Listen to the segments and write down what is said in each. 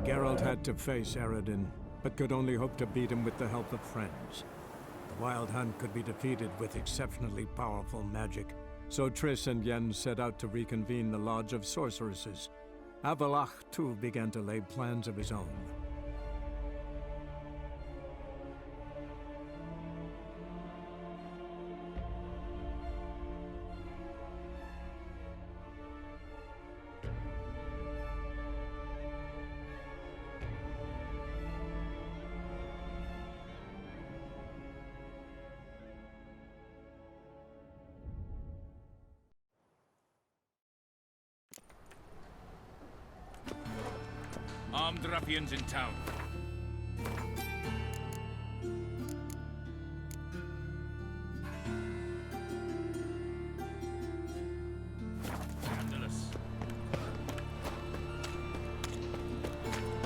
Geralt had to face Eredin, but could only hope to beat him with the help of friends. The Wild Hunt could be defeated with exceptionally powerful magic, so Triss and Yen set out to reconvene the Lodge of Sorceresses. Avallac'h, too, began to lay plans of his own. Armed ruffians in town. Scandalous.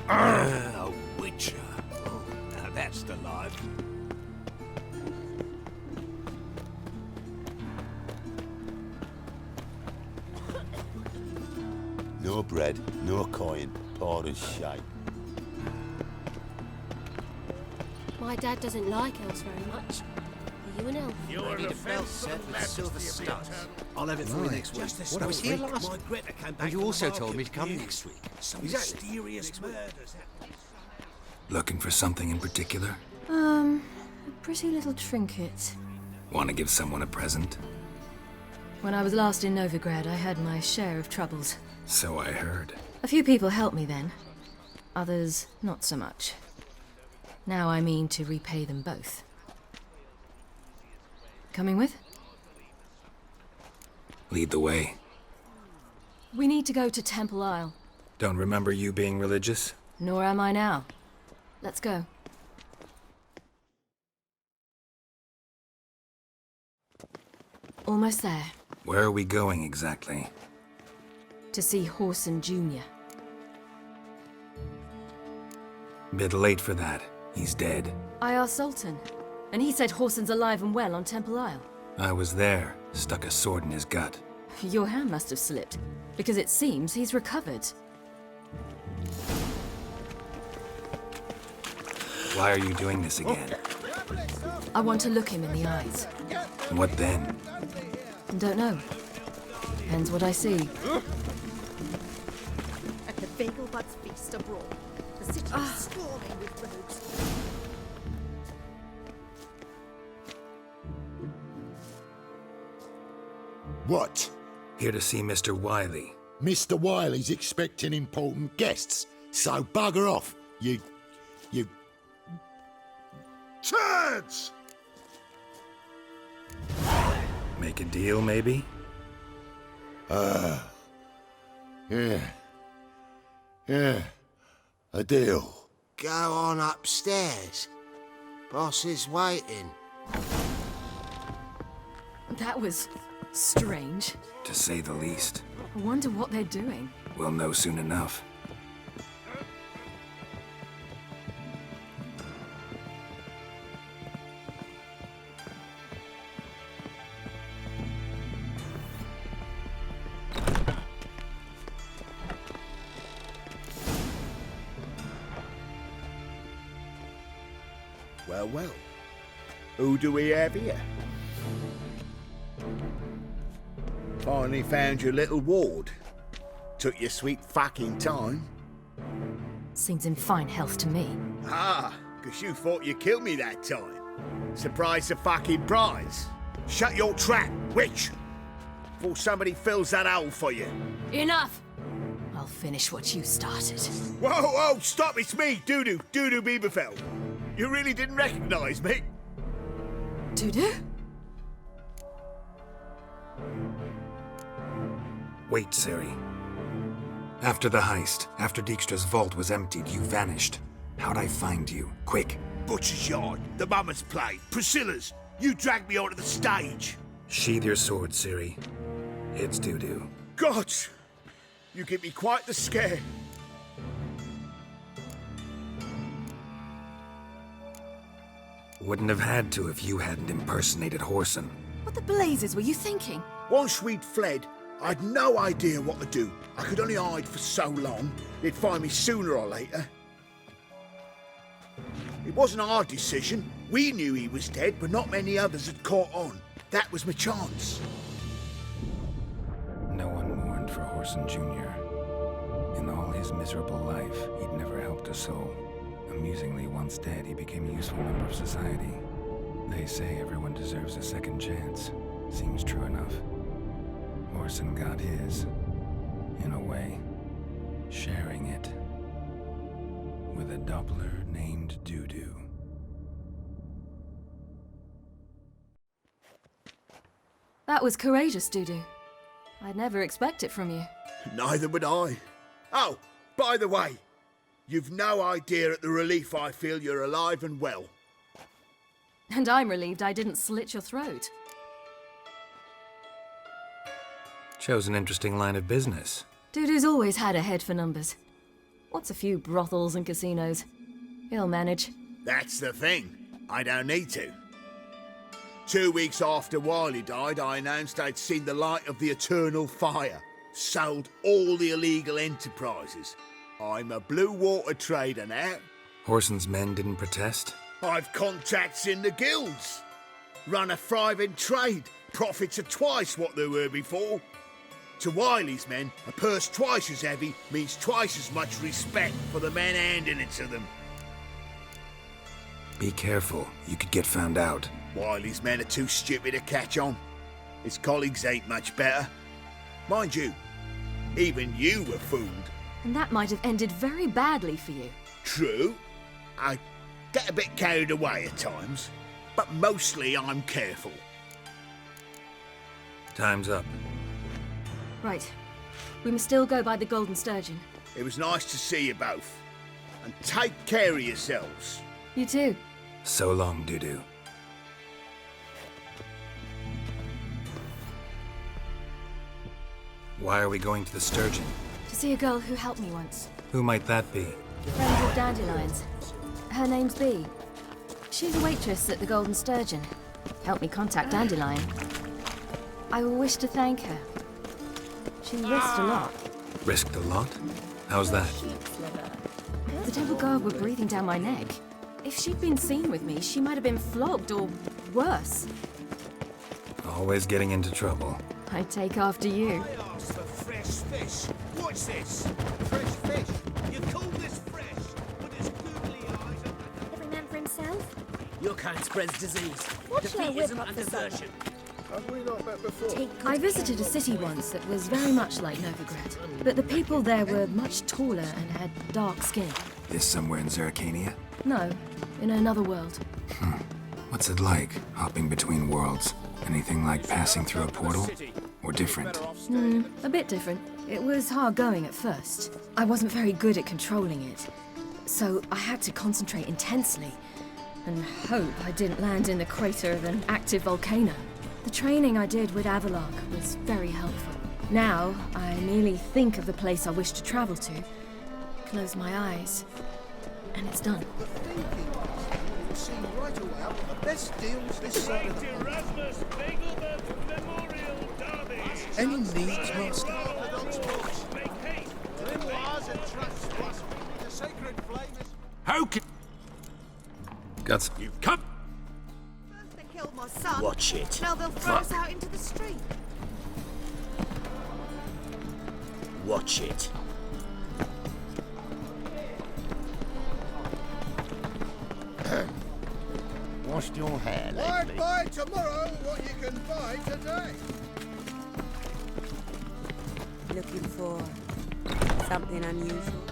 A witcher. Oh, now that's the life. No bread, no coin, poor as shite. My dad doesn't like elves very much. Are you an elf? You're I need a belt set with silver studs. I'll have it for you next week. What I was here last My week. Greta came back And you from also the told me to market come with next week. Some Exactly. mysterious murders happening. Looking for something in particular? A pretty little trinket. Want to give someone a present? When I was last in Novigrad, I had my share of troubles. So I heard. A few people helped me then. Others, not so much. Now I mean to repay them both. Coming with? Lead the way. We need to go to Temple Isle. Don't remember you being religious? Nor am I now. Let's go. Almost there. Where are we going exactly? To see Horson Jr. Bit late for that. He's dead. I asked Sultan, and he said Horson's alive and well on Temple Isle. I was there. Stuck a sword in his gut. Your hand must have slipped, because it seems he's recovered. Why are you doing this again? I want to look him in the eyes. What then? Don't know. Depends what I see. At the Bagelbud's feast abroad, the city is swarming with rogues. What? Here to see Mr. Wiley. Mr. Wiley's expecting important guests, so bugger off, you turds! Make a deal, maybe? Yeah, a deal. Go on upstairs. Boss is waiting. That was strange. To say the least. I wonder what they're doing. We'll know soon enough. Well. Who do we have here? Finally found your little ward. Took your sweet fucking time. Seems in fine health to me. Ah, 'cause you thought you killed me that time. Surprise the fucking prize. Shut your trap, witch! Before somebody fills that hole for you. Enough! I'll finish what you started. Whoa, stop, it's me, Dudu Bieberfeld. You really didn't recognize me? Dudu? Wait, Ciri. After the heist, after Dijkstra's vault was emptied, you vanished. How'd I find you? Quick. Butcher's Yard, the Mama's Play, Priscilla's. You dragged me onto the stage. Sheathe your sword, Ciri. It's Dudu. God, you give me quite the scare. Wouldn't have had to if you hadn't impersonated Horson. What the blazes were you thinking? Once we'd fled, I'd no idea what to do. I could only hide for so long. They'd find me sooner or later. It wasn't our decision. We knew he was dead, but not many others had caught on. That was my chance. No one mourned for Horson Jr. In all his miserable life, he'd never helped a soul. Amusingly, once dead, he became a useful member of society. They say everyone deserves a second chance. Seems true enough. Horson got his, in a way, sharing it with a Doppler named Doo-Doo. That was courageous, Doo-Doo. I'd never expect it from you. Neither would I. Oh, by the way, you've no idea at the relief I feel you're alive and well. And I'm relieved I didn't slit your throat. Chose an interesting line of business. Doo-Doo's always had a head for numbers. What's a few brothels and casinos? He'll manage. That's the thing. I don't need to. 2 weeks after Wiley died, I announced I'd seen the light of the eternal fire. Sold all the illegal enterprises. I'm a blue water trader now. Horson's men didn't protest? I've contacts in the guilds. Run a thriving trade. Profits are twice what they were before. To Wiley's men, a purse twice as heavy means twice as much respect for the men handing it to them. Be careful, you could get found out. Wiley's men are too stupid to catch on. His colleagues ain't much better. Mind you, even you were fooled. And that might have ended very badly for you. True. I get a bit carried away at times, but mostly I'm careful. Time's up. Right. We must still go by the Golden Sturgeon. It was nice to see you both. And take care of yourselves. You too. So long, Doo-Doo. Why are we going to the Sturgeon? To see a girl who helped me once. Who might that be? Friend of Dandelion's. Her name's Bee. She's a waitress at the Golden Sturgeon. Helped me contact Dandelion. I wish to thank her. She risked a lot. Risked a lot? How's that? The Temple Guard were breathing down my neck. If she'd been seen with me, she might have been flogged or worse. Always getting into trouble. I'd take after you. I asked for fresh fish. What's this? Fresh fish? You call this fresh? With his googly eyes and... Every man for himself? Your kind spreads disease. What shall I Defeat whip isn't up a for supper? diversion. Have we not met before? Take good I visited a city once that was very much like Novigrad, but the people there were much taller and had dark skin. This somewhere in Zeracania? No, in another world. What's it like, hopping between worlds? Anything like passing through a portal? Or different? A bit different. It was hard going at first. I wasn't very good at controlling it, so I had to concentrate intensely and hope I didn't land in the crater of an active volcano. The training I did with Avalok was very helpful. Now, I merely think of the place I wish to travel to, close my eyes, and it's done. Any needs, Master? How can Got some... you come? They killed my son. Watch it. Now they'll throw us out into the street. Watch it. Washed your hair I'd lately? buy tomorrow what you can buy today. Looking for something unusual?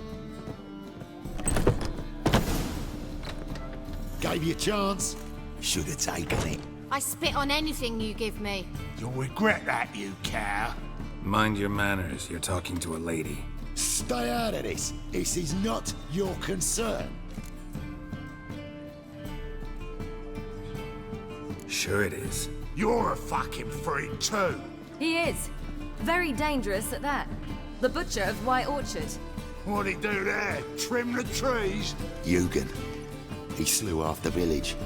Gave you a chance. Should have taken it. I spit on anything you give me. You'll regret that, you cow. Mind your manners, you're talking to a lady. Stay out of this. This is not your concern. Sure it is. You're a fucking freak too. He is. Very dangerous at that. The butcher of White Orchard. What'd he do there? Trim the trees? Eugen. He slew half the village.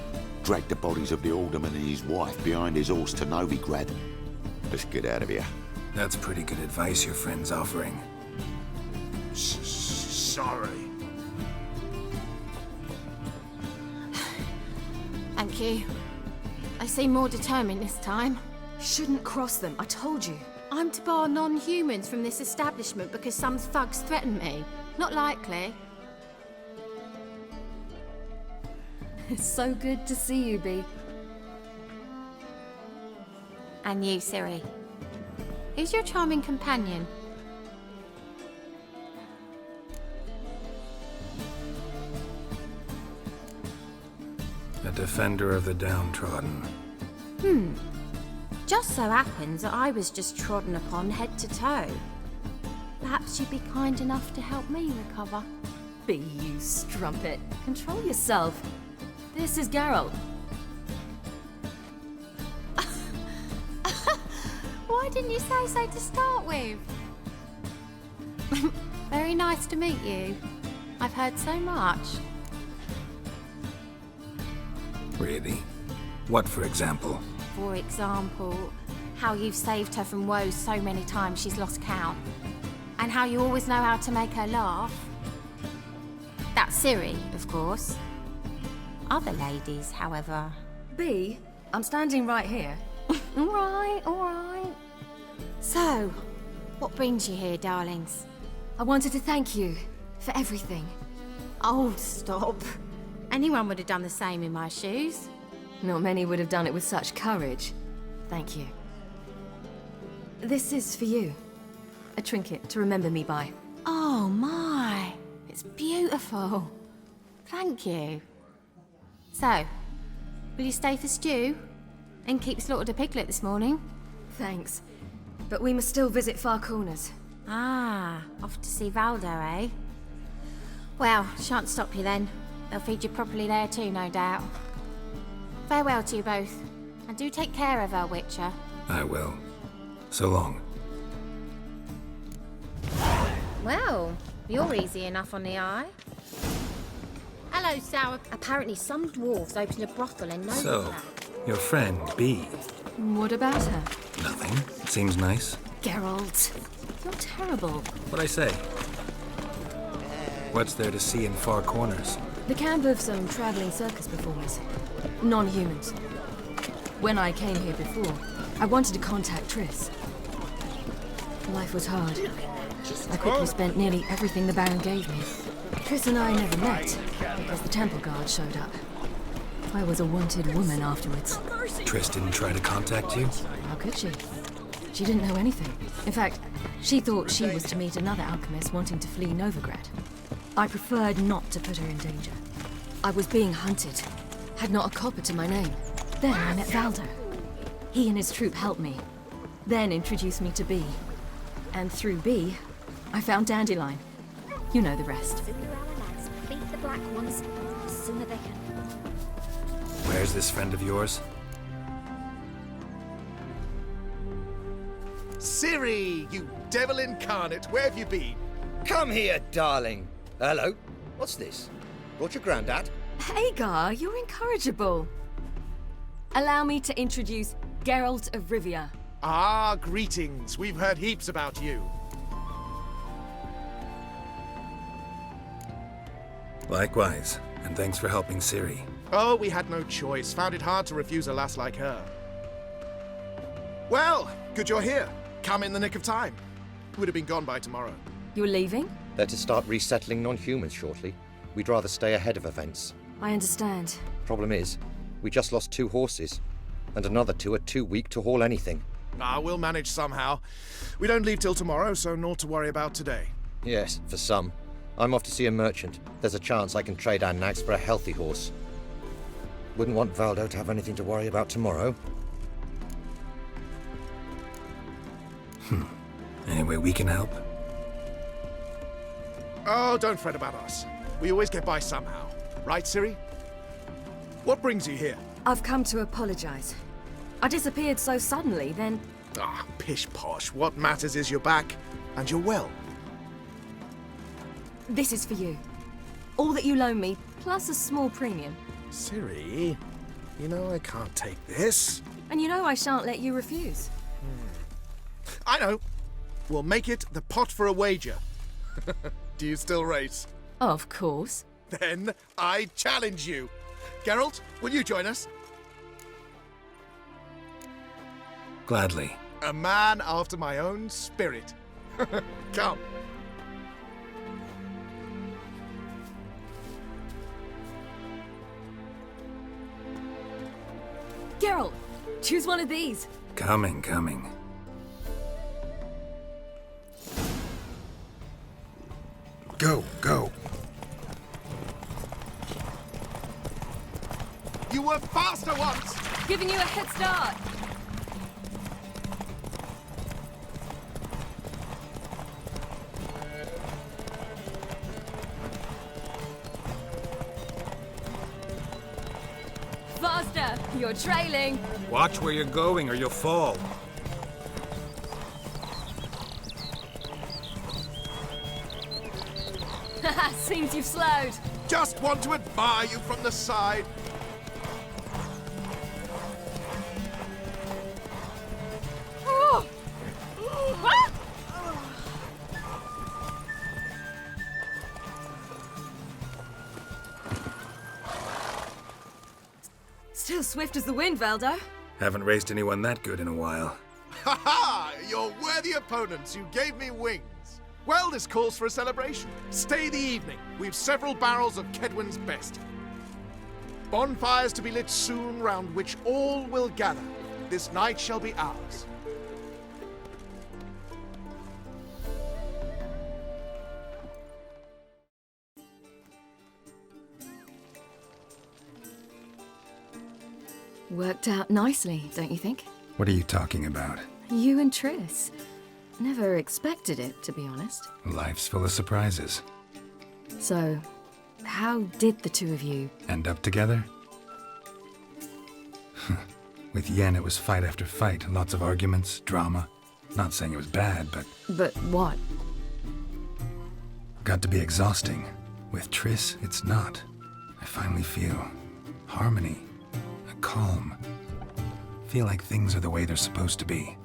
Dragged the bodies of the alderman and his wife behind his horse to Novigrad. Let's get out of here. That's pretty good advice your friend's offering. Sorry. Thank you. I seem more determined this time. Shouldn't cross them, I told you. I'm to bar non-humans from this establishment because some thugs threaten me. Not likely. It's so good to see you, Bee. And you, Ciri. Who's your charming companion? A defender of the downtrodden. Just so happens that I was just trodden upon head to toe. Perhaps you'd be kind enough to help me recover. Bee, you strumpet. Control yourself. This is Geralt. Why didn't you say so to start with? Very nice to meet you. I've heard so much. Really? What, for example? For example, how you've saved her from woes so many times she's lost count. And how you always know how to make her laugh. That's Ciri, of course. Other ladies, however... Bee, I'm standing right here. All right. So, what brings you here, darlings? I wanted to thank you for everything. Oh, stop. Anyone would have done the same in my shoes. Not many would have done it with such courage. Thank you. This is for you. A trinket to remember me by. Oh my, it's beautiful. Thank you. So, will you stay for stew? And keep slaughtered a piglet this morning? Thanks. But we must still visit Far Corners. Ah, off to see Valdo, eh? Well, shan't stop you then. They'll feed you properly there too, no doubt. Farewell to you both. And do take care of her, Witcher. I will. So long. Well, you're easy enough on the eye. Hello, Sour. Apparently some dwarves opened a brothel in Novigrad. So, your friend, Bee. What about her? Nothing. Seems nice. Geralt, you're terrible. What'd I say? What's there to see in Far Corners? The camp of some traveling circus performers. Non-humans. When I came here before, I wanted to contact Triss. Life was hard. I quickly spent nearly everything the Baron gave me. Triss and I never met, because the temple guard showed up. I was a wanted woman afterwards. Triss didn't try to contact you? How could she? She didn't know anything. In fact, she thought she was to meet another alchemist wanting to flee Novigrad. I preferred not to put her in danger. I was being hunted. Had not a copper to my name. Then I met Valdo. He and his troop helped me. Then introduced me to Bee. And through Bee, I found Dandelion. You know the rest. Beat the black ones. The sooner they can. Where's this friend of yours? Ciri, you devil incarnate, where have you been? Come here, darling. Hello. What's this? Brought your granddad? Hagar, you're incorrigible. Allow me to introduce Geralt of Rivia. Ah, greetings. We've heard heaps about you. Likewise, and thanks for helping Ciri. Oh, we had no choice. Found it hard to refuse a lass like her. Well, good you're here. Come in the nick of time. Would have been gone by tomorrow. You're leaving? They're to start resettling non-humans shortly. We'd rather stay ahead of events. I understand. Problem is, we just lost 2 horses, and another 2 are too weak to haul anything. Ah, we'll manage somehow. We don't leave till tomorrow, so naught to worry about today. Yes, for some. I'm off to see a merchant. There's a chance I can trade our nags for a healthy horse. Wouldn't want Valdo to have anything to worry about tomorrow. Any way we can help? Oh, don't fret about us. We always get by somehow. Right, Ciri? What brings you here? I've come to apologize. I disappeared so suddenly, then... Ah, pish-posh. What matters is you're back, and you're well. This is for you. All that you loan me, plus a small premium. Ciri, you know I can't take this. And you know I shan't let you refuse. I know. We'll make it the pot for a wager. Do you still race? Of course. Then I challenge you. Geralt, will you join us? Gladly. A man after my own spirit. Come. Geralt, choose one of these. Coming, coming. Go, go. You were faster once! Giving you a head start. Faster! You're trailing. Watch where you're going or you'll fall. Haha, seems you've slowed. Just want to admire you from the side. Oh. Ah! Still swift as the wind, Valdo. Haven't raced anyone that good in a while. Ha ha! You're worthy opponents. You gave me wings. Well, this calls for a celebration. Stay the evening. We've several barrels of Kedwin's best. Bonfires to be lit soon, round which all will gather. This night shall be ours. Worked out nicely, don't you think? What are you talking about? You and Triss. Never expected it, to be honest. Life's full of surprises. So, how did the two of you... End up together? With Yen, it was fight after fight. Lots of arguments, drama. Not saying it was bad, but... But what? Got to be exhausting. With Triss, it's not. I finally feel harmony, a calm. Feel like things are the way they're supposed to be.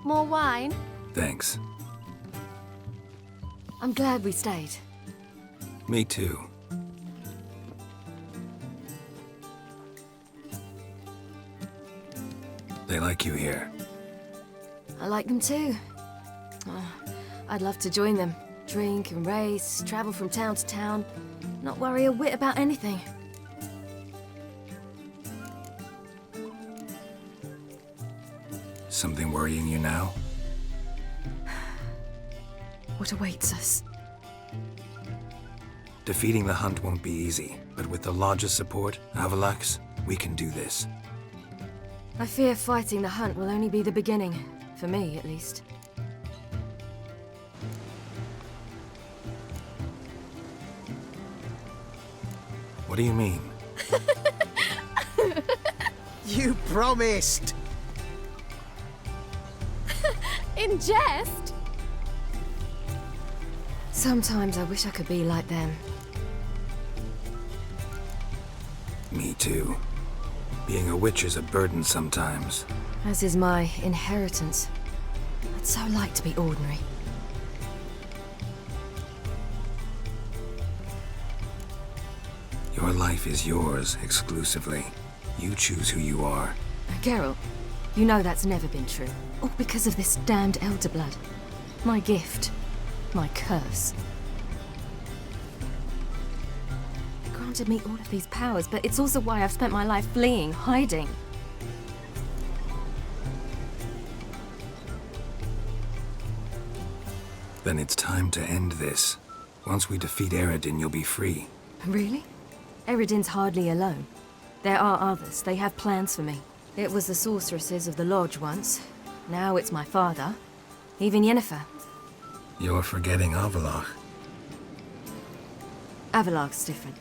More wine? Thanks. I'm glad we stayed. Me too. They like you here. I like them too. Oh, I'd love to join them. Drink and race, travel from town to town. Not worry a whit about anything. Something worrying you now? What awaits us? Defeating the hunt won't be easy, but with the Lodge's support, Avalax, we can do this. I fear fighting the hunt will only be the beginning. For me, at least. What do you mean? You promised! In jest? Sometimes I wish I could be like them. Me too. Being a witch is a burden sometimes. As is my inheritance. I'd so like to be ordinary. Your life is yours, exclusively. You choose who you are. Geralt, you know that's never been true. All because of this damned elder blood. My gift. My curse. It granted me all of these powers, but it's also why I've spent my life fleeing, hiding. Then it's time to end this. Once we defeat Eredin, you'll be free. Really? Eredin's hardly alone. There are others. They have plans for me. It was the sorceresses of the Lodge once. Now it's my father. Even Yennefer. You're forgetting Avalach. Avalach's different.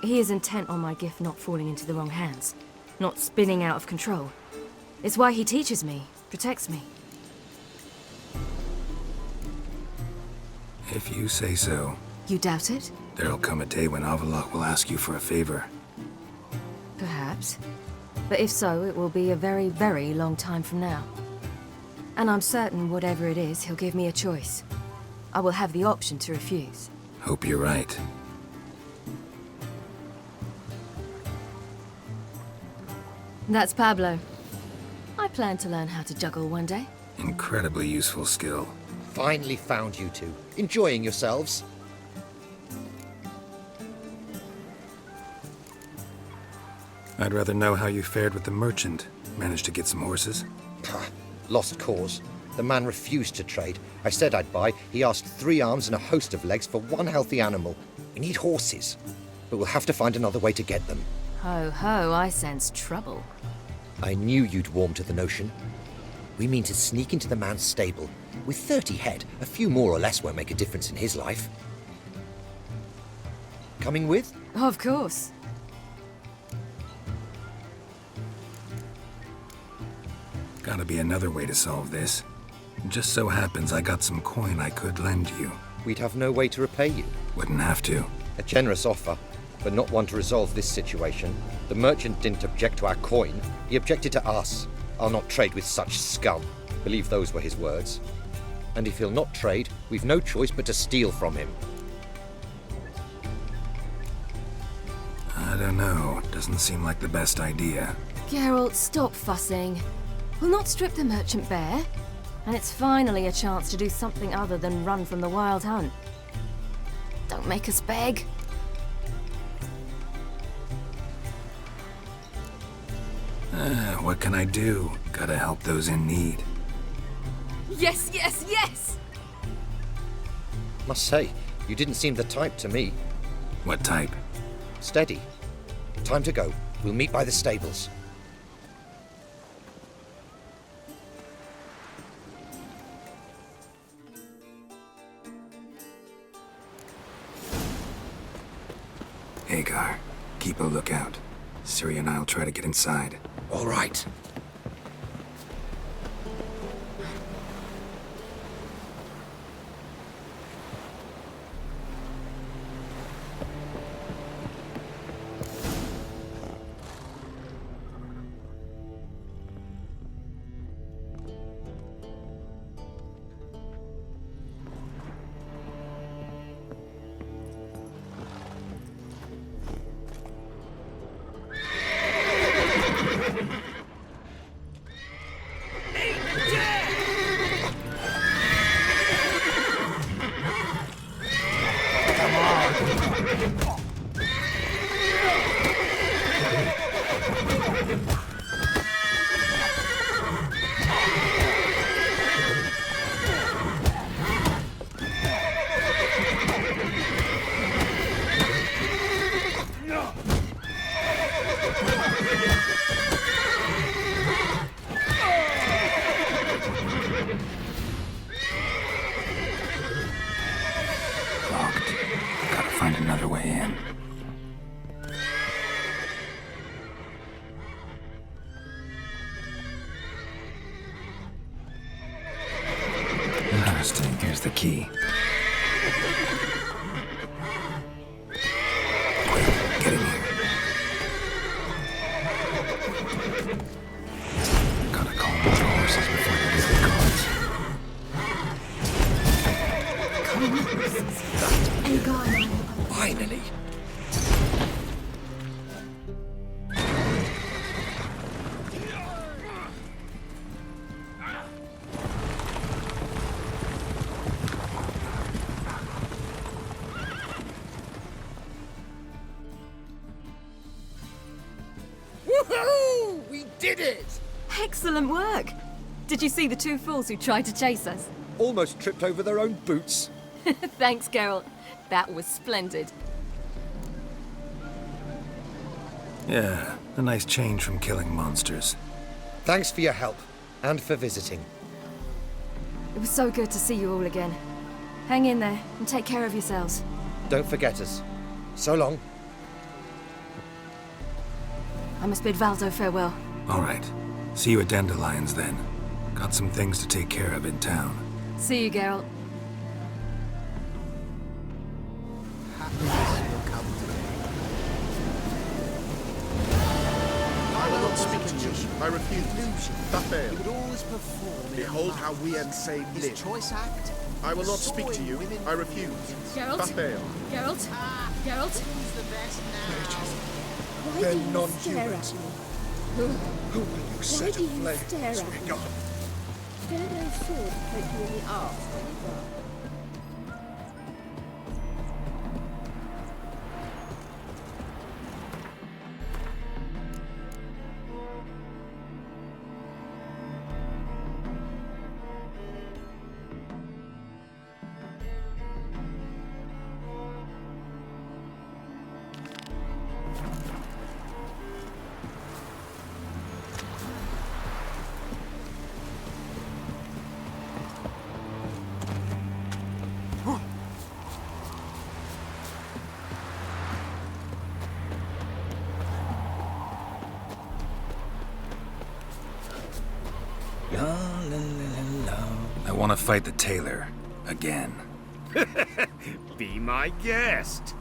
He is intent on my gift not falling into the wrong hands. Not spinning out of control. It's why he teaches me, protects me. If you say so. You doubt it? There'll come a day when Avallac'h will ask you for a favor. Perhaps. But if so, it will be a very, very long time from now. And I'm certain whatever it is, he'll give me a choice. I will have the option to refuse. Hope you're right. That's Pablo. I plan to learn how to juggle one day. Incredibly useful skill. Finally found you two. Enjoying yourselves? I'd rather know how you fared with the merchant. Managed to get some horses? Pah, lost cause. The man refused to trade. I said I'd buy. He asked 3 arms and a host of legs for 1 healthy animal. We need horses. But we'll have to find another way to get them. Ho ho, I sense trouble. I knew you'd warm to the notion. We mean to sneak into the man's stable. With 30 head, a few more or less won't make a difference in his life. Coming with? Of course. Gotta be another way to solve this. Just so happens I got some coin I could lend you. We'd have no way to repay you. Wouldn't have to. A generous offer, but not one to resolve this situation. The merchant didn't object to our coin. He objected to us. I'll not trade with such scum. Believe those were his words. And if he'll not trade, we've no choice but to steal from him. I don't know. Doesn't seem like the best idea. Geralt, stop fussing. We'll not strip the merchant bare. And it's finally a chance to do something other than run from the wild hunt. Don't make us beg. What can I do? Gotta help those in need. Yes, yes, yes! Must say, you didn't seem the type to me. What type? Steady. Time to go. We'll meet by the stables. Hagar, keep a lookout. Ciri and I'll try to get inside. All right. Find another way in. Interesting. Here's the key. Get in here. Gotta call more horses before they get the cards. Finally! Woohoo! We did it! Excellent work! Did you see the 2 fools who tried to chase us? Almost tripped over their own boots. Thanks, Geralt. That was splendid. Yeah, a nice change from killing monsters. Thanks for your help, and for visiting. It was so good to see you all again. Hang in there, and take care of yourselves. Don't forget us. So long. I must bid Valdo farewell. All right. See you at Dandelions, then. Got some things to take care of in town. See you, Geralt. not speak to you. I refuse. Thaphael. He would always perform. Behold how we Ensame His live. choice act. I will not speak to you. I refuse. Geralt? Thaphael. Geralt? Geralt? Who's the best now? Why They're do you non-humans. stare at me? Who will you Why set do you aflame? stare at Sweet me? God. Don't I sword poke you in the arse when you go? I want to fight the tailor. Again. Be my guest.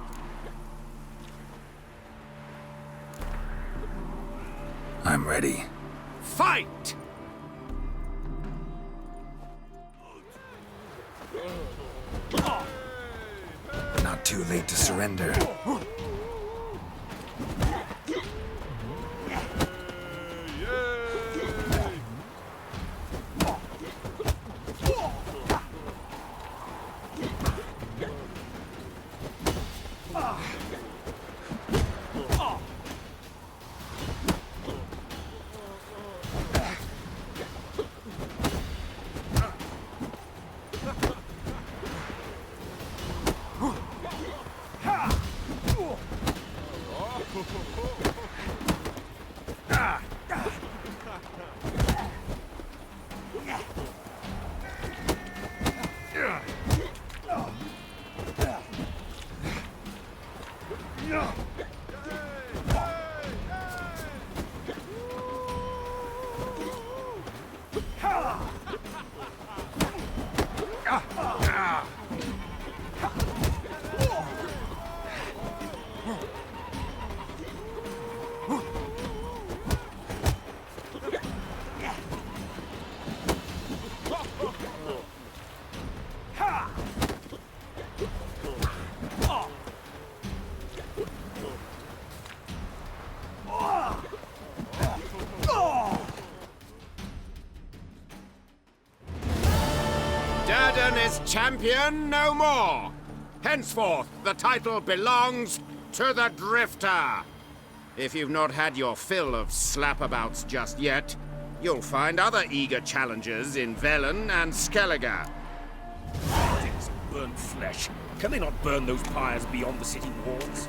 I'm ready. Fight! Not too late to surrender. Champion no more. Henceforth, the title belongs to the Drifter. If you've not had your fill of slapabouts just yet, you'll find other eager challengers in Velen and Skellige. It's burnt flesh. Can they not burn those pyres beyond the city walls?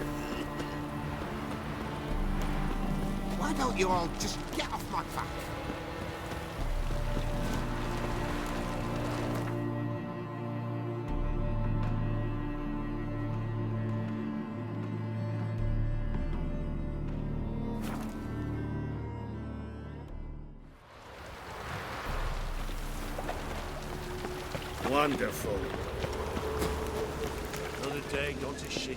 Why don't you all just get off my back? Wonderful. Another day gone to shit.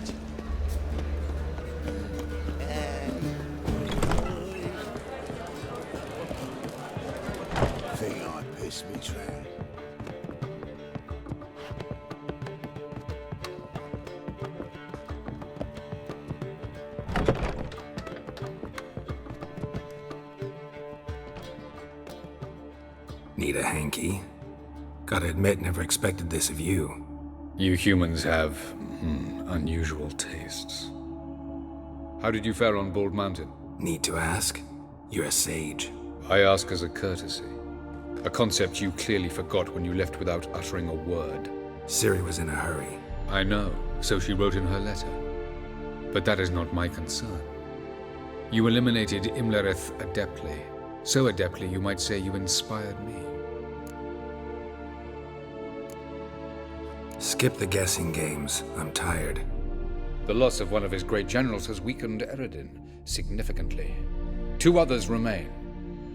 Think I pissed me train. Need a hanky? Gotta admit, never expected this of you. You humans have, unusual tastes. How did you fare on Bald Mountain? Need to ask? You're a sage. I ask as a courtesy. A concept you clearly forgot when you left without uttering a word. Ciri was in a hurry. I know, so she wrote in her letter. But that is not my concern. You eliminated Imlerith adeptly. So adeptly you might say you inspired me. Skip the guessing games. I'm tired. The loss of one of his great generals has weakened Eredin significantly. 2 others remain.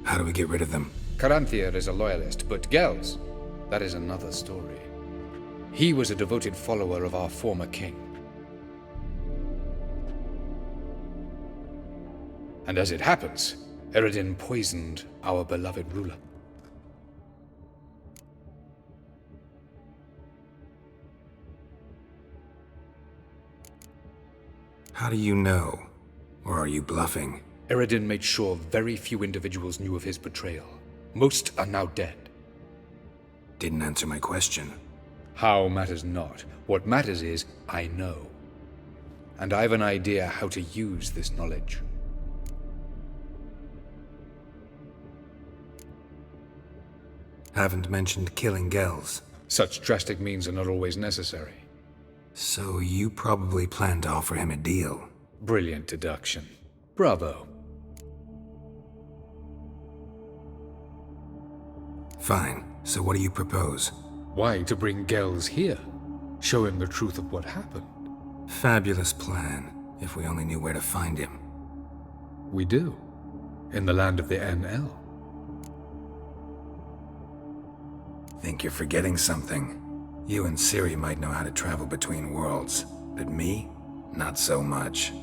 How do we get rid of them? Caranthir is a loyalist, but Gels, that is another story. He was a devoted follower of our former king. And as it happens, Eredin poisoned our beloved ruler. How do you know? Or are you bluffing? Eredin made sure very few individuals knew of his betrayal. Most are now dead. Didn't answer my question. How matters not. What matters is, I know. And I have an idea how to use this knowledge. Haven't mentioned killing Gels. Such drastic means are not always necessary. So you probably plan to offer him a deal. Brilliant deduction. Bravo. Fine. So what do you propose? Why, to bring Gels here. Show him the truth of what happened. Fabulous plan, if we only knew where to find him. We do. In the land of the NL. Think you're forgetting something. You and Ciri might know how to travel between worlds, but me? Not so much.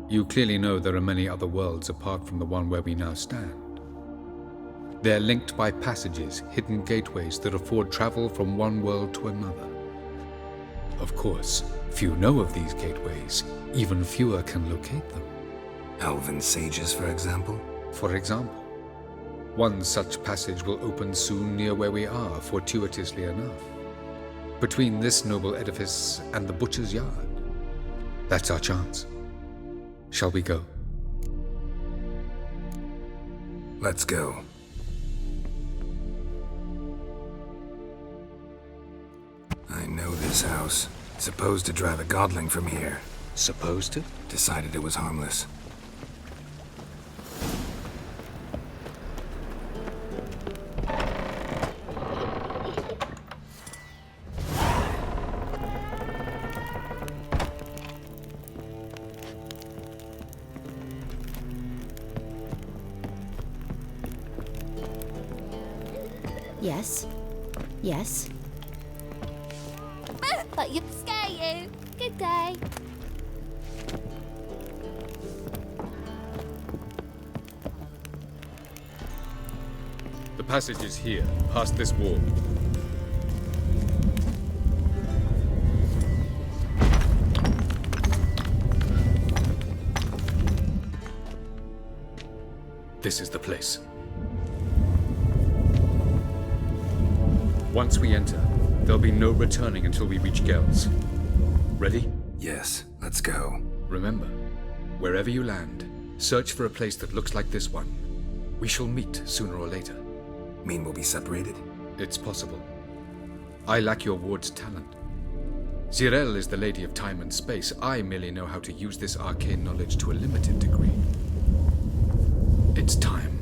You clearly know there are many other worlds apart from the one where we now stand. They're linked by passages, hidden gateways that afford travel from one world to another. Of course, few know of these gateways. Even fewer can locate them. Elven sages, for example? For example. One such passage will open soon near where we are, fortuitously enough. Between this noble edifice and the butcher's yard. That's our chance. Shall we go? Let's go. I know this house. Supposed to drive a godling from here. Supposed to? Decided it was harmless. Yes. Yes. But you'd scare you. Good day. The passage is here, past this wall. This is the place. Once we enter, there'll be no returning until we reach Gels. Ready? Yes, let's go. Remember, wherever you land, search for a place that looks like this one. We shall meet sooner or later. Mean we'll be separated? It's possible. I lack your ward's talent. Zirel is the lady of time and space. I merely know how to use this arcane knowledge to a limited degree. It's time.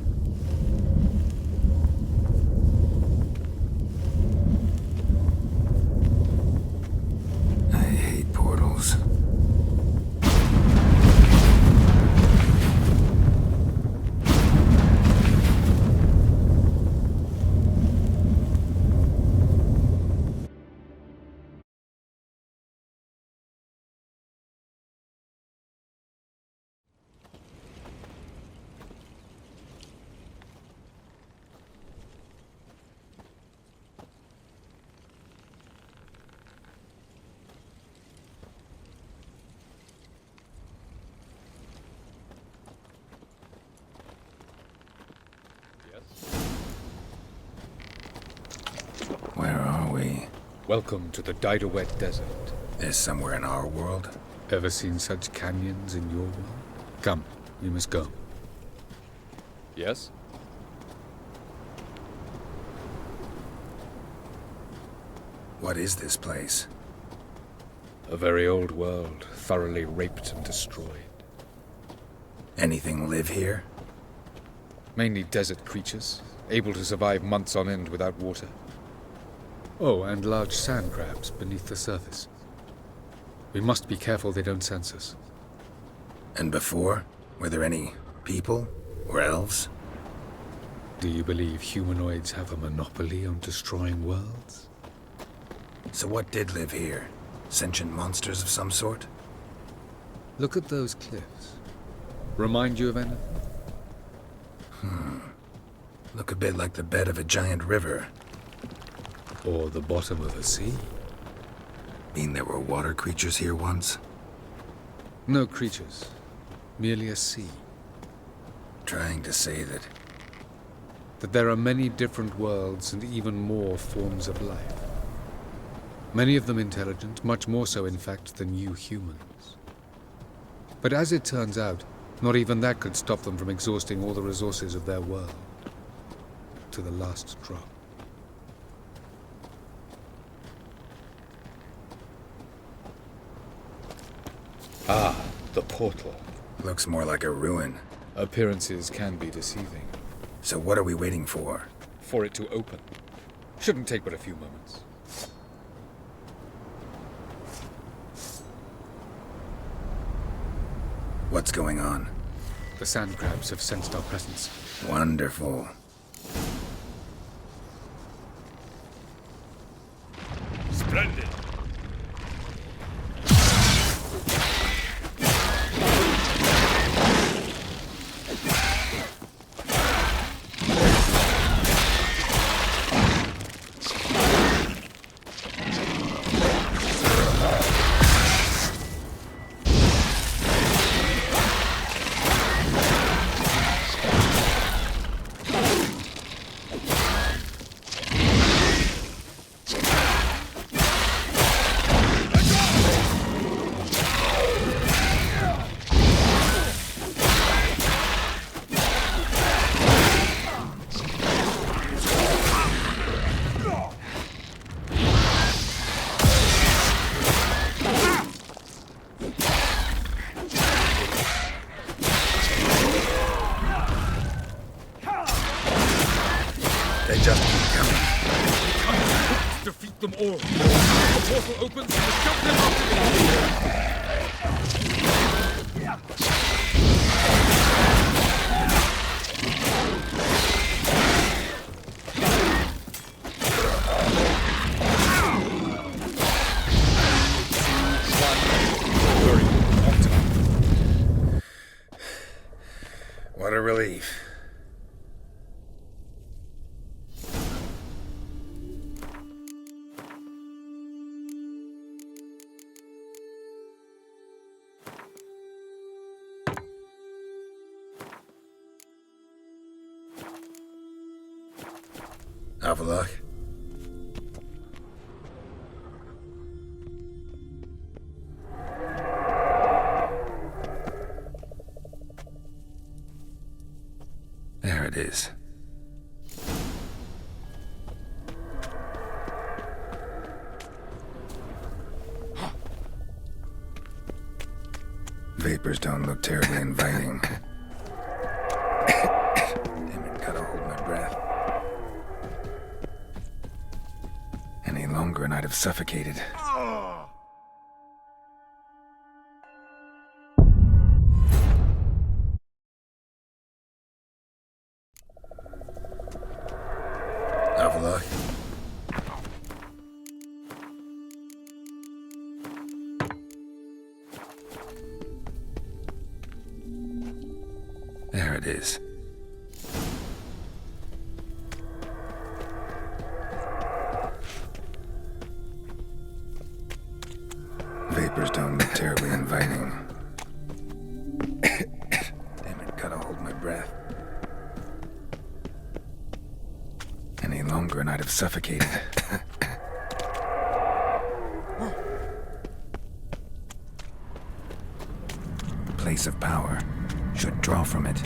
I hate portals. Where are we? Welcome to the Didowet Desert. This somewhere in our world? Ever seen such canyons in your world? Come, we must go. Yes? What is this place? A very old world, thoroughly raped and destroyed. Anything live here? Mainly desert creatures, able to survive months on end without water. Oh, and large sand crabs beneath the surface. We must be careful they don't sense us. And before? Were there any people? Or elves? Do you believe humanoids have a monopoly on destroying worlds? So what did live here? Sentient monsters of some sort? Look at those cliffs. Remind you of anything? Look a bit like the bed of a giant river. Or the bottom of a sea. Mean there were water creatures here once? No creatures. Merely a sea. Trying to say that... That there are many different worlds and even more forms of life. Many of them intelligent, much more so in fact than you humans. But as it turns out, not even that could stop them from exhausting all the resources of their world. To the last drop. Ah, the portal. Looks more like a ruin. Appearances can be deceiving. So what are we waiting for? For it to open. Shouldn't take but a few moments. What's going on? The sand crabs have sensed our presence. Wonderful. Splendid. They just keep coming. Defeat them all. The portal opens and shove them up. What a relief. Have a look. There it is. Vapors don't look terribly inviting. Damn it, gotta hold my breath. Any longer and I'd have suffocated. Have a look. There it is. Vapors don't look terribly inviting. Damn it, gotta hold my breath. Any longer and I'd have suffocated. Place of power. Should draw from it.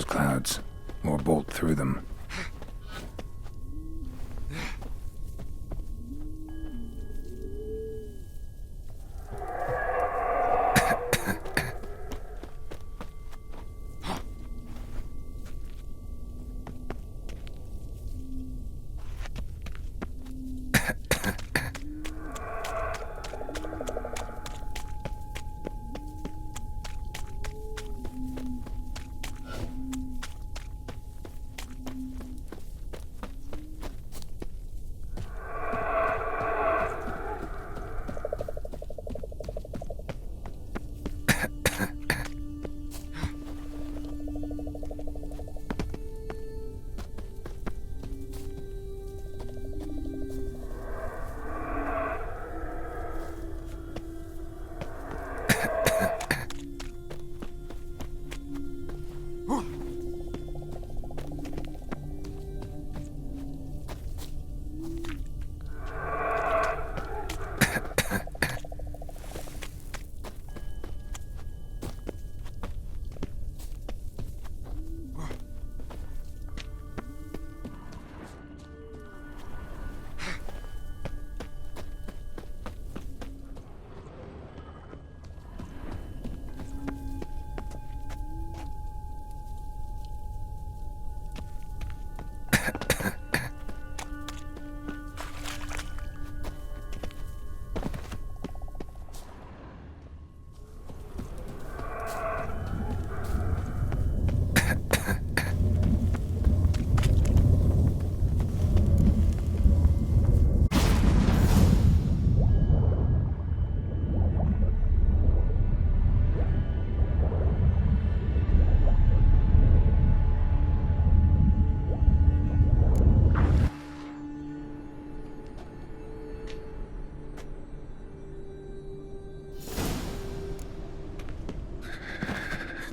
those clouds, or bolt through them.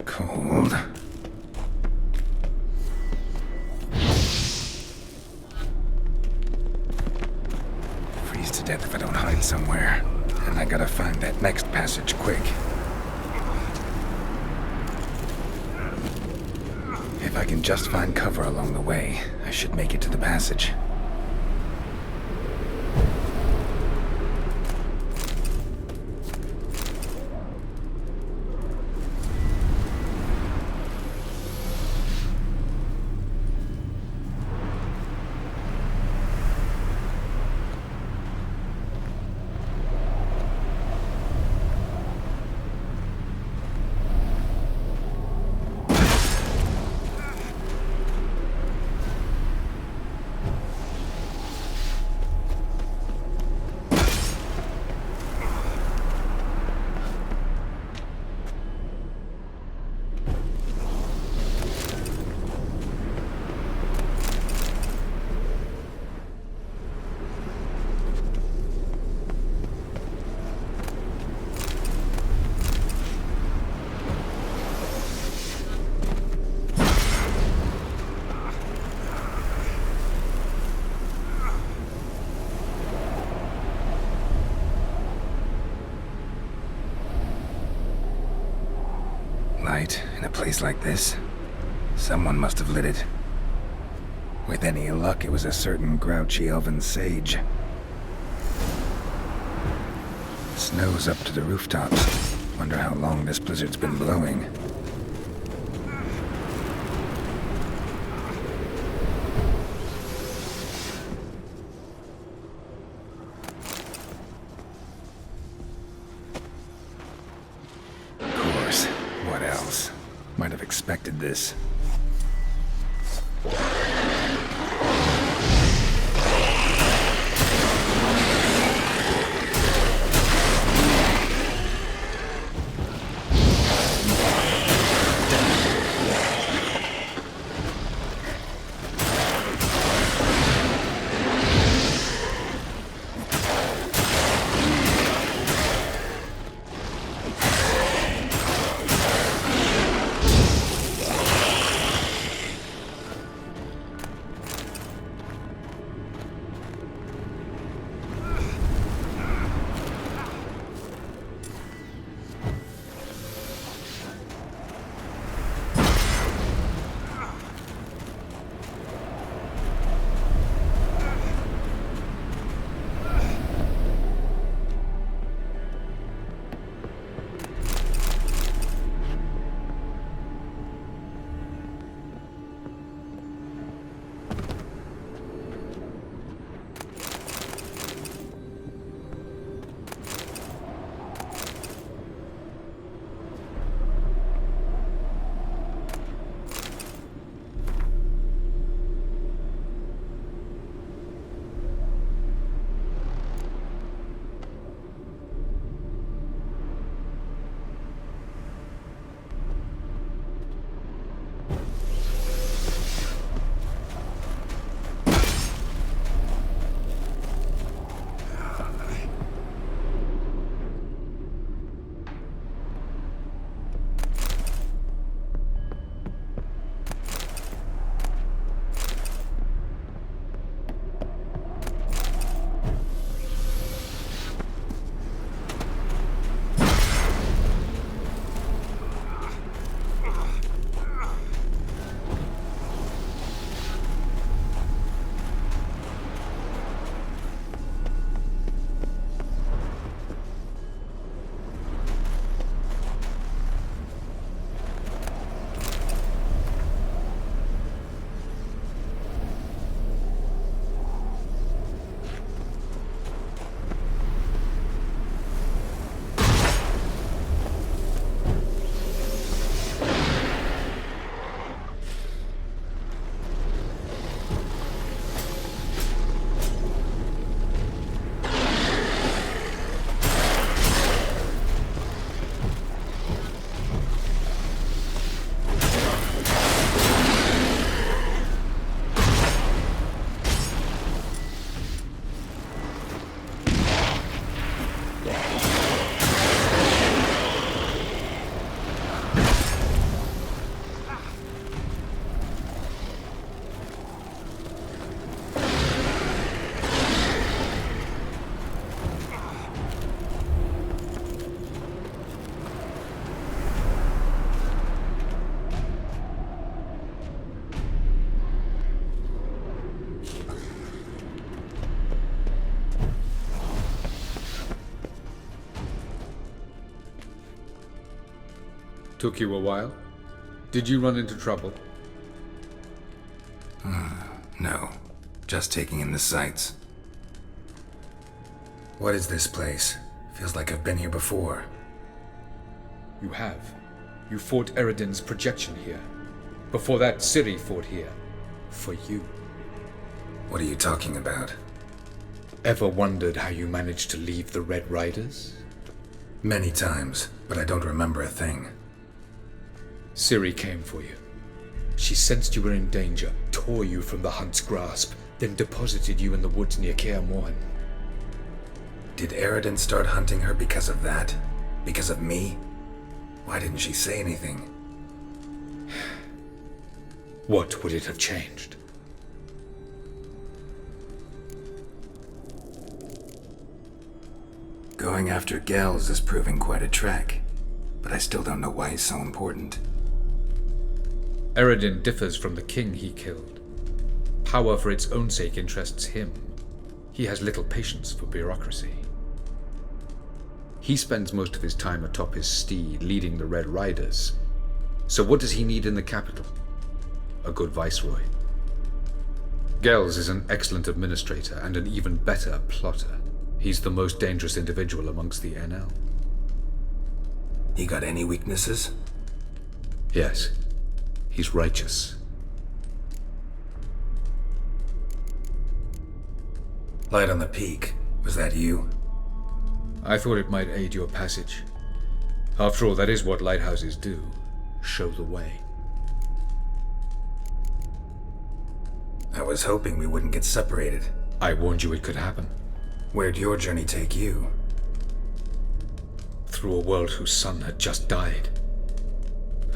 Cold. Freeze to death if I don't hide somewhere. And I gotta find that next passage quick. If I can just find cover along the way, I should make it to the passage. In a place like this, someone must have lit it. With any luck, it was a certain grouchy elven sage. Snow's up to the rooftops. Wonder how long this blizzard's been blowing. Might have expected this. Took you a while? Did you run into trouble? No. Just taking in the sights. What is this place? Feels like I've been here before. You have. You fought Eridan's projection here. Before that, Ciri fought here. For you. What are you talking about? Ever wondered how you managed to leave the Red Riders? Many times, but I don't remember a thing. Ciri came for you. She sensed you were in danger, tore you from the Hunt's grasp, then deposited you in the woods near Kaer Morhen. Did Eridan start hunting her because of that? Because of me? Why didn't she say anything? What would it have changed? Going after Gels is proving quite a trek, but I still don't know why he's so important. Eridan differs from the king he killed. Power for its own sake interests him. He has little patience for bureaucracy. He spends most of his time atop his steed, leading the Red Riders. So what does he need in the capital? A good viceroy. Gels is an excellent administrator and an even better plotter. He's the most dangerous individual amongst the NL. He got any weaknesses? Yes. He's righteous. Light on the peak. Was that you? I thought it might aid your passage. After all, that is what lighthouses do. Show the way. I was hoping we wouldn't get separated. I warned you it could happen. Where'd your journey take you? Through a world whose sun had just died.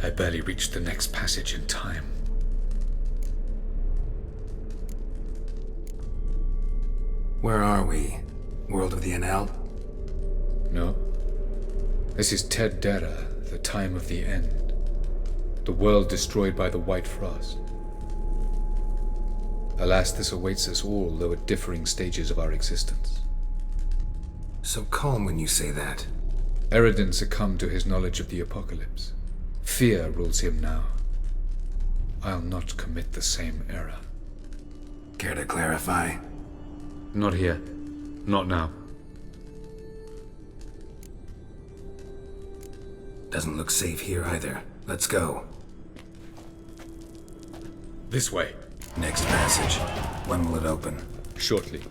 I barely reached the next passage in time. Where are we? World of the NL? No. This is Ted Dera, the time of the end. The world destroyed by the White Frost. Alas, this awaits us all, though at differing stages of our existence. So calm when you say that. Eridan succumbed to his knowledge of the apocalypse. Fear rules him now. I'll not commit the same error. Care to clarify? Not here. Not now. Doesn't look safe here either. Let's go. This way. Next passage. When will it open? Shortly.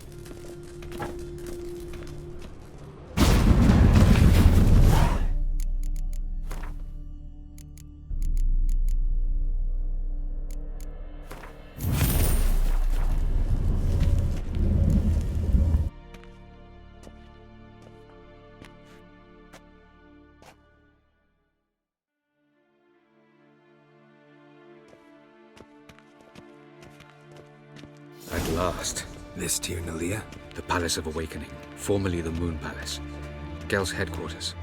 At last. This Tir Nalia? The Palace of Awakening, formerly the Moon Palace. Gel's headquarters.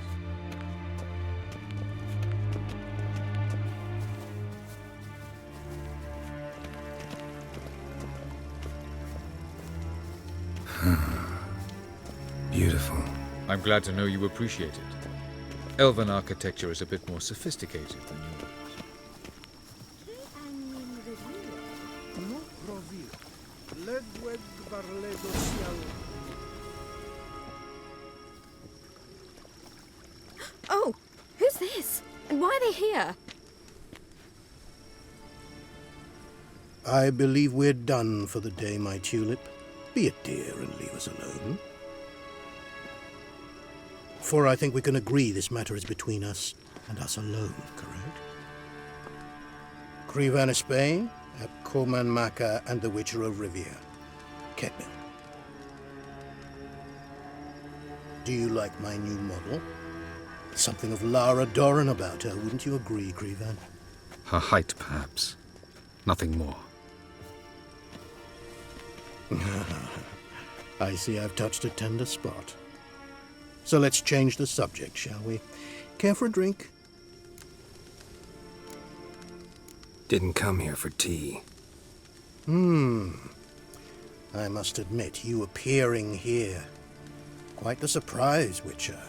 Beautiful. I'm glad to know you appreciate it. Elven architecture is a bit more sophisticated than yours. Oh, who's this? And why are they here? I believe we're done for the day, my tulip. Be a dear and leave us alone. For I think we can agree this matter is between us and us alone, correct? Krivan Spain, at Koman Maka and the Witcher of Rivia. Ketman. Do you like my new model? Something of Lara Doran about her, wouldn't you agree, Krivan? Her height, perhaps. Nothing more. I see I've touched a tender spot. So let's change the subject, shall we? Care for a drink? Didn't come here for tea. I must admit, you appearing here. Quite the surprise, Witcher.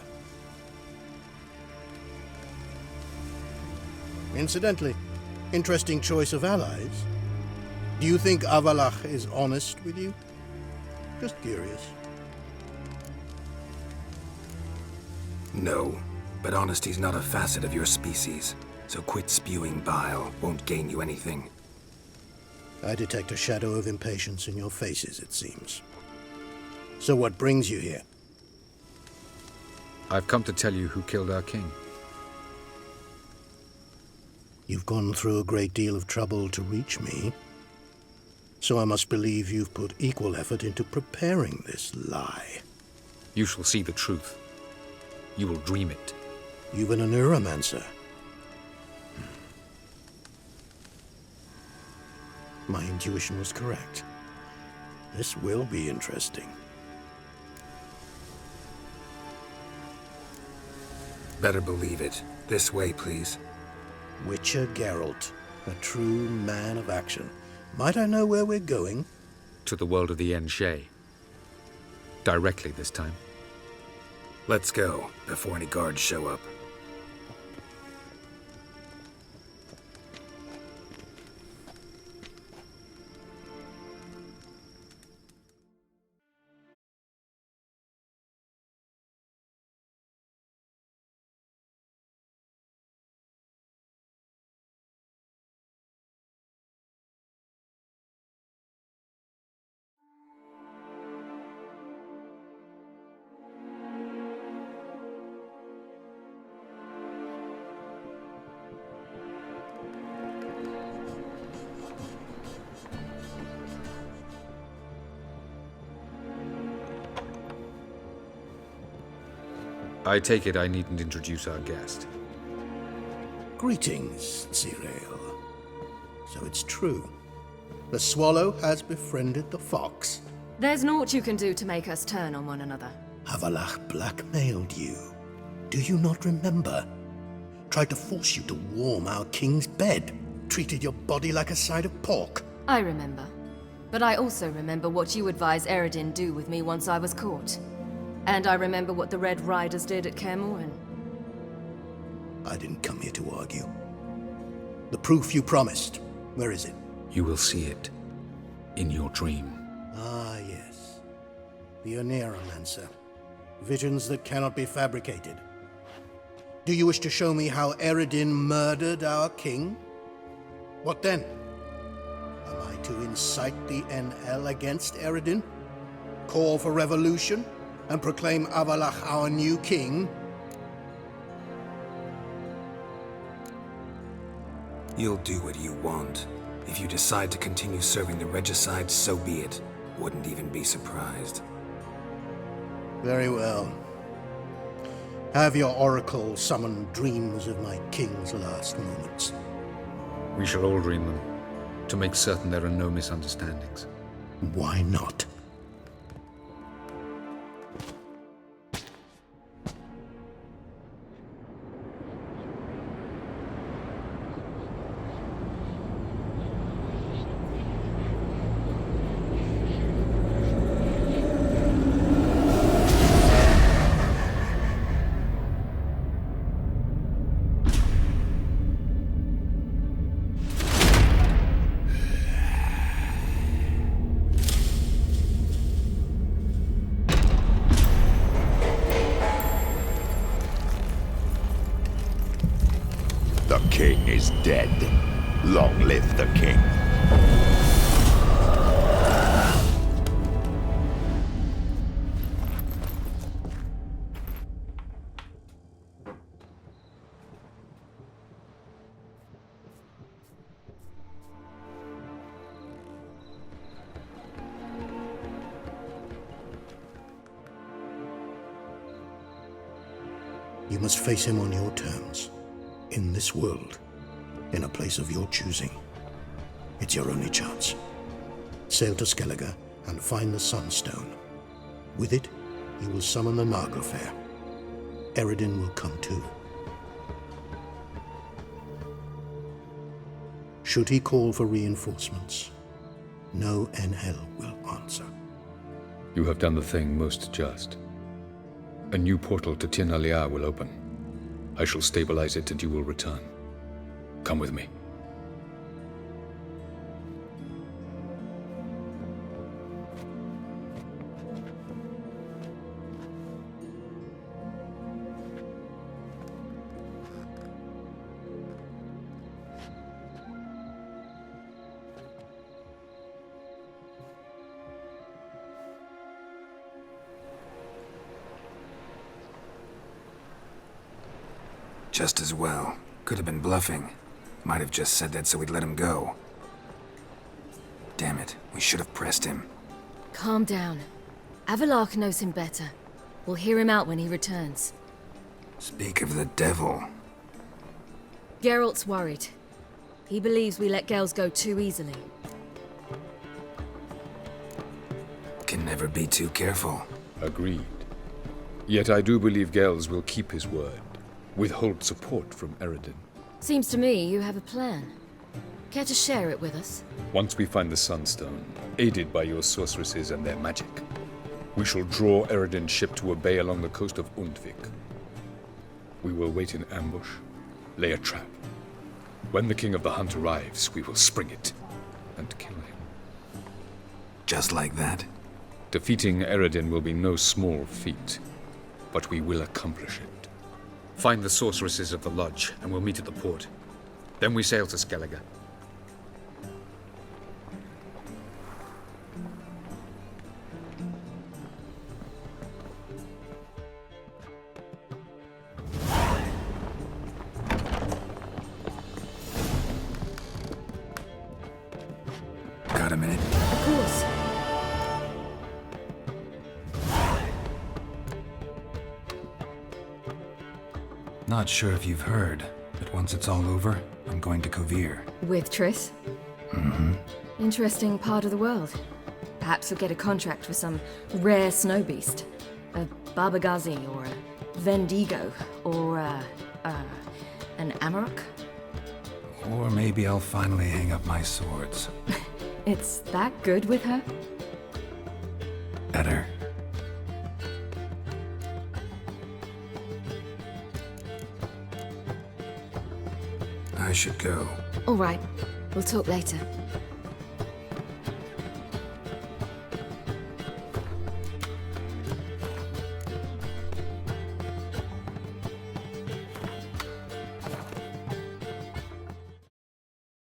Incidentally, interesting choice of allies. Do you think Avallac'h is honest with you? Just curious. No, but honesty's not a facet of your species, so quit spewing bile. Won't gain you anything. I detect a shadow of impatience in your faces, it seems. So what brings you here? I've come to tell you who killed our king. You've gone through a great deal of trouble to reach me, so I must believe you've put equal effort into preparing this lie. You shall see the truth. You will dream it. You've been a neuromancer. My intuition was correct. This will be interesting. Better believe it. This way, please. Witcher Geralt, a true man of action. Might I know where we're going? To the world of the Enshe. Directly this time. Let's go, before any guards show up. I take it I needn't introduce our guest. Greetings, Zirael. So it's true. The swallow has befriended the fox. There's naught you can do to make us turn on one another. Avallac'h blackmailed you. Do you not remember? Tried to force you to warm our king's bed. Treated your body like a side of pork. I remember. But I also remember what you advised Eredin do with me once I was caught. And I remember what the Red Riders did at Kaer Morhen. I didn't come here to argue. The proof you promised, where is it? You will see it. In your dream. Ah, yes. The Oneiromancer. Visions that cannot be fabricated. Do you wish to show me how Eredin murdered our king? What then? Am I to incite the NL against Eredin? Call for revolution? And proclaim Avallac'h our new king? You'll do what you want. If you decide to continue serving the regicide, so be it. Wouldn't even be surprised. Very well. Have your oracle summon dreams of my king's last moments. We shall all dream them, to make certain there are no misunderstandings. Why not? The king is dead. Long live the king. You must face him on your terms. In this world. In a place of your choosing. It's your only chance. Sail to Skellige and find the Sunstone. With it, you will summon the Nagelfair. Eredin will come too. Should he call for reinforcements, no NL will answer. You have done the thing most just. A new portal to Tir na Liar will open. I shall stabilize it and you will return. Come with me. Just as well. Could have been bluffing. Might have just said that so we'd let him go. Damn it, we should have pressed him. Calm down. Avalark knows him better. We'll hear him out when he returns. Speak of the devil. Geralt's worried. He believes we let Gels go too easily. Can never be too careful. Agreed. Yet I do believe Gels will keep his word. Withhold support from Eredin. Seems to me you have a plan. Care to share it with us? Once we find the Sunstone, aided by your sorceresses and their magic, we shall draw Eredin's ship to a bay along the coast of Undvik. We will wait in ambush, lay a trap. When the King of the Hunt arrives, we will spring it and kill him. Just like that? Defeating Eredin will be no small feat, but we will accomplish it. Find the sorceresses of the lodge, and we'll meet at the port. Then we sail to Skellige. Got a minute? Of course. Not sure if you've heard, but once it's all over, I'm going to Kovir. With Triss? Mm-hmm. Interesting part of the world. Perhaps you'll get a contract with some rare snow beast. A Barbagazi, or a Vendigo, or an Amarok. Or maybe I'll finally hang up my swords. It's that good with her? Better. I should go. All right. We'll talk later.